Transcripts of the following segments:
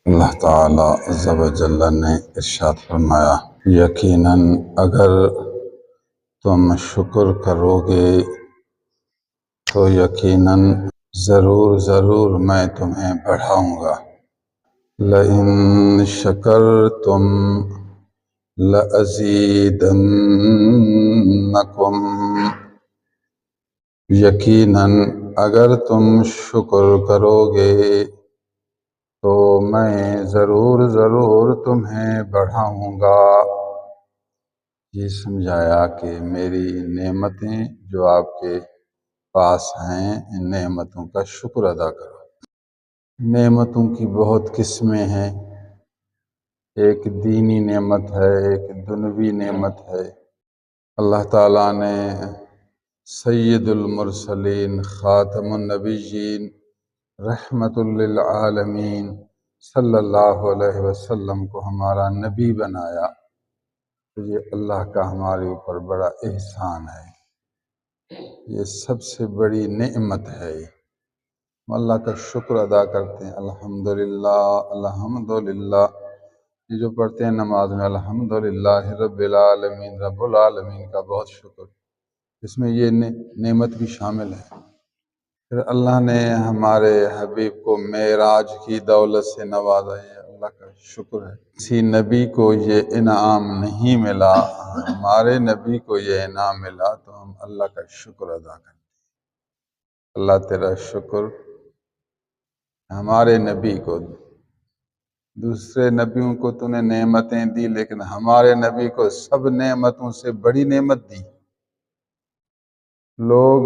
اللہ تعالیٰ عز و جل نے ارشاد فرمایا، یقیناً اگر تم شکر کرو گے تو یقیناً ضرور میں تمہیں بڑھاؤں گا۔ لئن شکرتم لأزیدنکم، یقیناً اگر تم شکر کرو گے تو میں ضرور تمہیں بڑھاؤں گا۔ یہ سمجھایا کہ میری نعمتیں جو آپ کے پاس ہیں، ان نعمتوں کا شکر ادا کرو۔ نعمتوں کی بہت قسمیں ہیں، ایک دینی نعمت ہے، ایک دنیوی نعمت ہے۔ اللہ تعالیٰ نے سید المرسلین خاتم النبیین رحمت للعالمین صلی اللہ علیہ وسلم کو ہمارا نبی بنایا، تو یہ اللہ کا ہمارے اوپر بڑا احسان ہے، یہ سب سے بڑی نعمت ہے۔ ہم اللہ کا شکر ادا کرتے ہیں، الحمدللہ الحمدللہ۔ یہ جو پڑھتے ہیں نماز میں الحمدللہ رب العالمین، رب العالمین کا بہت شکر، اس میں یہ نعمت بھی شامل ہے۔ پھر اللہ نے ہمارے حبیب کو معراج کی دولت سے نوازا، یہ اللہ کا شکر ہے۔ کسی نبی کو یہ انعام نہیں ملا، ہمارے نبی کو یہ انعام ملا، تو ہم اللہ کا شکر ادا کرتے ہیں۔ اللہ تیرا شکر، ہمارے نبی کو، دوسرے نبیوں کو تو نے نعمتیں دی، لیکن ہمارے نبی کو سب نعمتوں سے بڑی نعمت دی۔ لوگ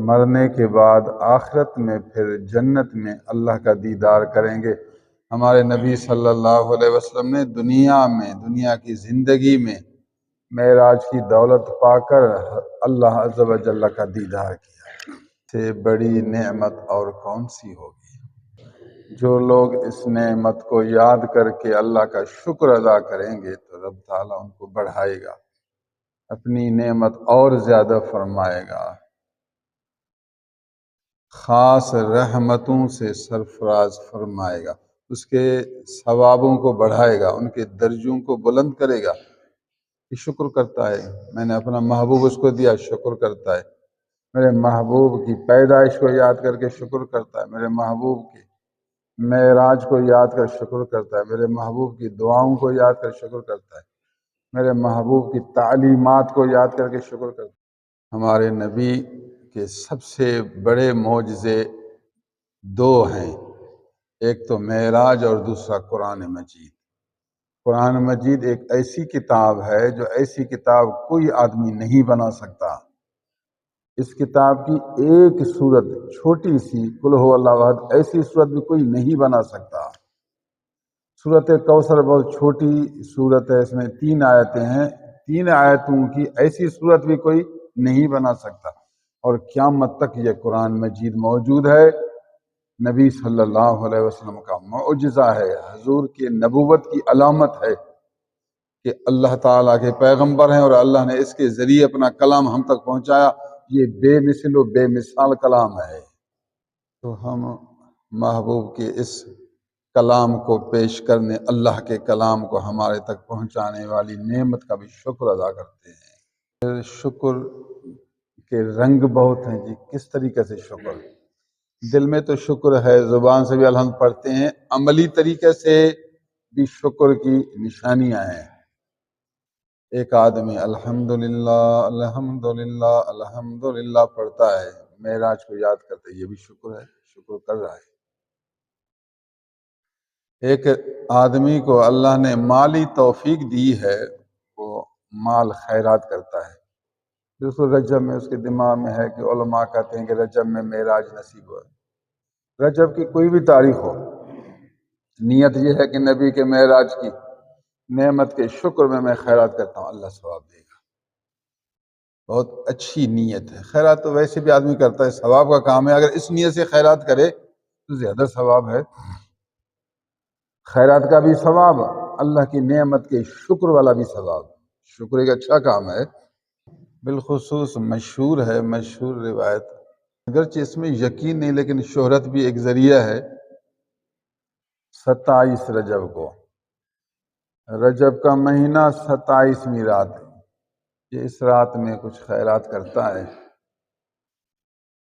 مرنے کے بعد آخرت میں پھر جنت میں اللہ کا دیدار کریں گے۔ ہمارے نبی صلی اللہ علیہ وسلم نے دنیا کی زندگی میں معراج کی دولت پا کر اللہ عز و جل کا دیدار کیا، سے بڑی نعمت اور کون سی ہوگی؟ جو لوگ اس نعمت کو یاد کر کے اللہ کا شکر ادا کریں گے تو رب تعالیٰ ان کو بڑھائے گا، اپنی نعمت اور زیادہ فرمائے گا، خاص رحمتوں سے سرفراز فرمائے گا، اس کے ثوابوں کو بڑھائے گا، ان کے درجوں کو بلند کرے گا۔ یہ شکر کرتا ہے، میں نے اپنا محبوب اس کو دیا، شکر کرتا ہے۔ میرے محبوب کی پیدائش کو یاد کر کے شکر کرتا ہے، میرے محبوب کے معراج کو یاد کر شکر کرتا ہے، میرے محبوب کی دعاؤں کو یاد کر شکر کرتا ہے، میرے محبوب کی تعلیمات کو یاد کر کے شکر کرتا ہے۔ ہمارے نبی کے سب سے بڑے معجزے دو ہیں، ایک تو معراج اور دوسرا قرآن مجید۔ قرآن مجید ایک ایسی کتاب ہے جو ایسی کتاب کوئی آدمی نہیں بنا سکتا۔ اس کتاب کی ایک سورت چھوٹی سی قل ہو اللہ احد، ایسی سورت بھی کوئی نہیں بنا سکتا۔ سورت کوثر بہت چھوٹی سورت ہے، اس میں 3 آیتیں ہیں، 3 آیتوں کی ایسی سورت بھی کوئی نہیں بنا سکتا، اور قیامت تک یہ قرآن مجید موجود ہے۔ نبی صلی اللہ علیہ وسلم کا معجزہ ہے، حضور کی نبوت کی علامت ہے کہ اللہ تعالیٰ کے پیغمبر ہیں اور اللہ نے اس کے ذریعے اپنا کلام ہم تک پہنچایا۔ یہ بے مثل و بے مثال کلام ہے، تو ہم محبوب کے اس کلام کو پیش کرنے، اللہ کے کلام کو ہمارے تک پہنچانے والی نعمت کا بھی شکر ادا کرتے ہیں۔ پھر شکر کے رنگ بہت ہیں جی، کس طریقے سے شکر؟ دل میں تو شکر ہے، زبان سے بھی الحمد پڑھتے ہیں، عملی طریقے سے بھی شکر کی نشانیاں ہیں۔ ایک آدمی الحمدللہ الحمدللہ الحمدللہ پڑھتا ہے، معراج کو یاد کرتا ہے، یہ بھی شکر ہے، شکر کر رہا ہے۔ ایک آدمی کو اللہ نے مالی توفیق دی ہے، وہ مال خیرات کرتا ہے۔ دوسرے رجب میں اس کے دماغ میں ہے کہ علماء کہتے ہیں کہ رجب میں معراج نصیب ہو۔ رجب کی کوئی بھی تاریخ ہو، نیت یہ ہے کہ نبی کے معراج کی نعمت کے شکر میں خیرات کرتا ہوں، اللہ ثواب دے گا۔ بہت اچھی نیت ہے، خیرات تو ویسے بھی آدمی کرتا ہے، ثواب کا کام ہے، اگر اس نیت سے خیرات کرے تو زیادہ ثواب ہے۔ خیرات کا بھی ثواب، اللہ کی نعمت کے شکر والا بھی ثواب۔ شکر ایک اچھا کام ہے، بالخصوص مشہور ہے، مشہور روایت، اگرچہ اس میں یقین نہیں لیکن شہرت بھی ایک ذریعہ ہے۔ 27 رجب کو، رجب کا مہینہ 27ویں رات ہے، یہ اس رات میں کچھ خیرات کرتا ہے،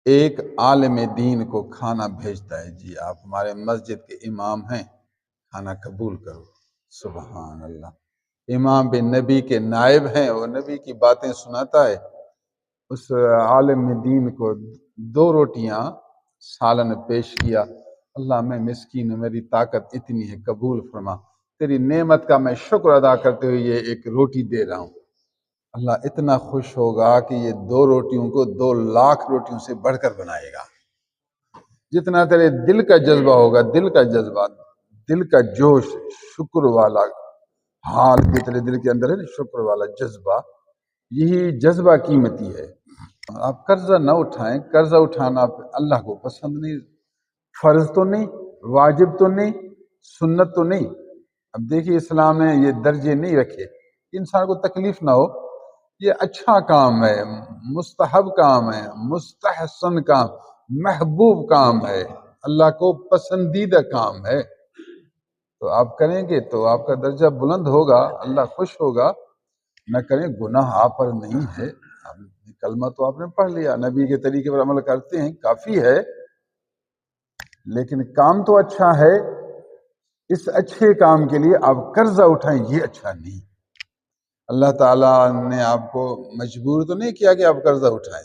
ایک عالم دین کو کھانا بھیجتا ہے، جی آپ ہمارے مسجد کے امام ہیں، کھانا قبول کرو۔ سبحان اللہ، امام بھی نبی کے نائب ہیں، وہ نبی کی باتیں سناتا ہے، اس عالم دین کو 2 روٹیاں سالن پیش کیا، اللہ میں مسکین ہوں، میری طاقت اتنی ہے، قبول فرما، تیری نعمت کا میں شکر ادا کرتے ہوئے یہ ایک روٹی دے رہا ہوں۔ اللہ اتنا خوش ہوگا کہ یہ 2 روٹیوں کو 2 لاکھ روٹیوں سے بڑھ کر بنائے گا، جتنا تیرے دل کا جذبہ ہوگا، دل کا جذبہ، دل کا جوش، شکر والا حال بھی تیرے دل کے اندر ہے، شکر والا جذبہ، یہی جذبہ قیمتی ہے۔ آپ قرضہ نہ اٹھائیں، قرضہ اٹھانا اللہ کو پسند نہیں، فرض تو نہیں، واجب تو نہیں، سنت تو نہیں۔ اب دیکھیے اسلام نے یہ درجے نہیں رکھے، انسان کو تکلیف نہ ہو، یہ اچھا کام ہے، مستحب کام ہے، مستحسن کام، محبوب کام ہے، اللہ کو پسندیدہ کام ہے، تو آپ کریں گے تو آپ کا درجہ بلند ہوگا، اللہ خوش ہوگا۔ نہ کریں، گناہ آپ پر نہیں ہے، کلمہ تو آپ نے پڑھ لیا، نبی کے طریقے پر عمل کرتے ہیں، کافی ہے، لیکن کام تو اچھا ہے، اس اچھے کام کے لیے آپ قرضہ اٹھائیں، یہ اچھا نہیں۔ اللہ تعالیٰ نے آپ کو مجبور تو نہیں کیا کہ آپ قرضہ اٹھائیں،